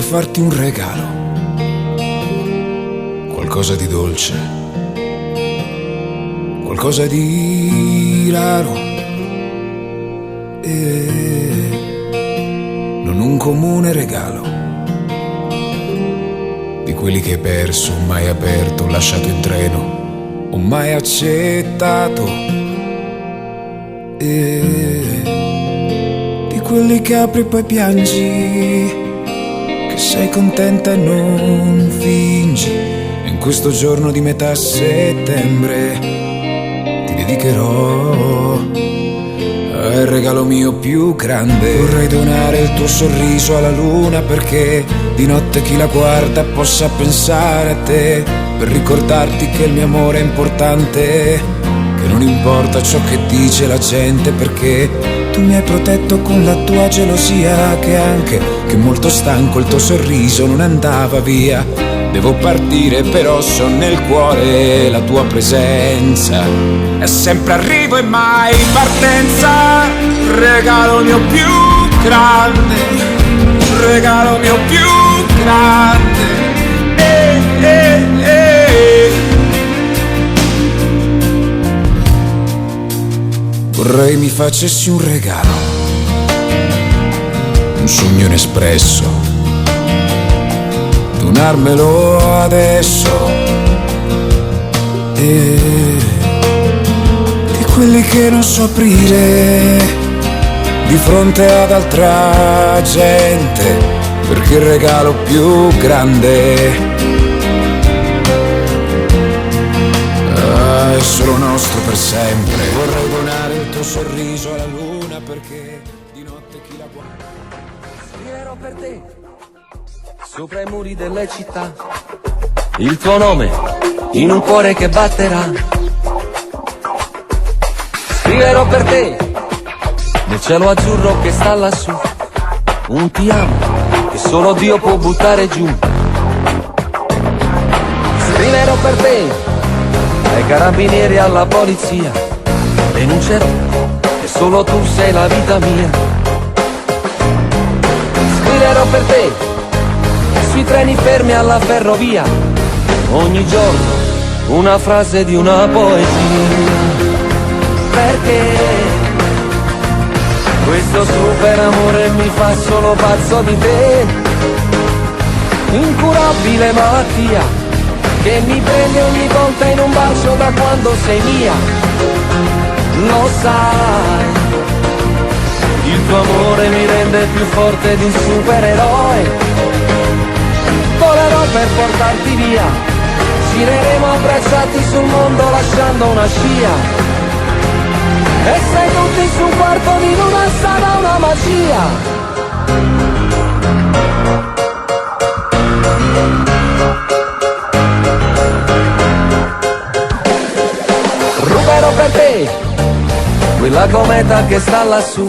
farti un regalo, qualcosa di dolce, qualcosa di raro, e non un comune regalo, di quelli che hai perso, mai aperto, lasciato in treno, o mai accettato, e di quelli che apri e poi piangi, che sei contenta e non fingi. E in questo giorno di metà settembre ti dedicherò al regalo mio più grande. Vorrei donare il tuo sorriso alla luna, perché di notte chi la guarda possa pensare a te, per ricordarti che il mio amore è importante, che non importa ciò che dice la gente, perché tu mi hai protetto con la tua gelosia, che anche che molto stanco il tuo sorriso non andava via. Devo partire però so nel cuore la tua presenza, è sempre arrivo e mai partenza. Regalo mio più grande, regalo mio più grande, Vorrei mi facessi un regalo, un sogno inespresso, donarmelo adesso, e di quelli che non so aprire di fronte ad altra gente, perché il regalo più grande è solo nostro per sempre. Vorrei donare il tuo sorriso alla luna, perché di notte chi la guarda. Scriverò per te sopra i muri delle città il tuo nome in un cuore che batterà. Scriverò per te nel cielo azzurro che sta lassù un ti amo che solo Dio può buttare giù. Scriverò per te ai carabinieri, alla polizia, denuncerò che solo tu sei la vita mia. Scriverò per te sui treni fermi alla ferrovia, ogni giorno una frase di una poesia, perché questo super amore mi fa solo pazzo di te, incurabile malattia che mi prende ogni volta in un bacio da quando sei mia. Lo sai, il tuo amore mi rende più forte di un supereroe. Volerò per portarti via, gireremo abbracciati sul mondo lasciando una scia, e seduti su un quarto di luna sarà una magia. Ruberò per te quella cometa che sta lassù,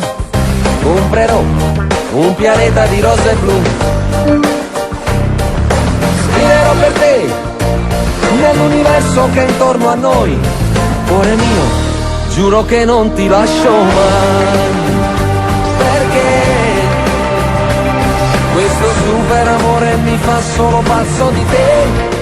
comprerò un pianeta di rose blu. Scriverò per te nell'universo che è intorno a noi, cuore mio, giuro che non ti lascio mai, perché questo super amore mi fa solo pazzo di te.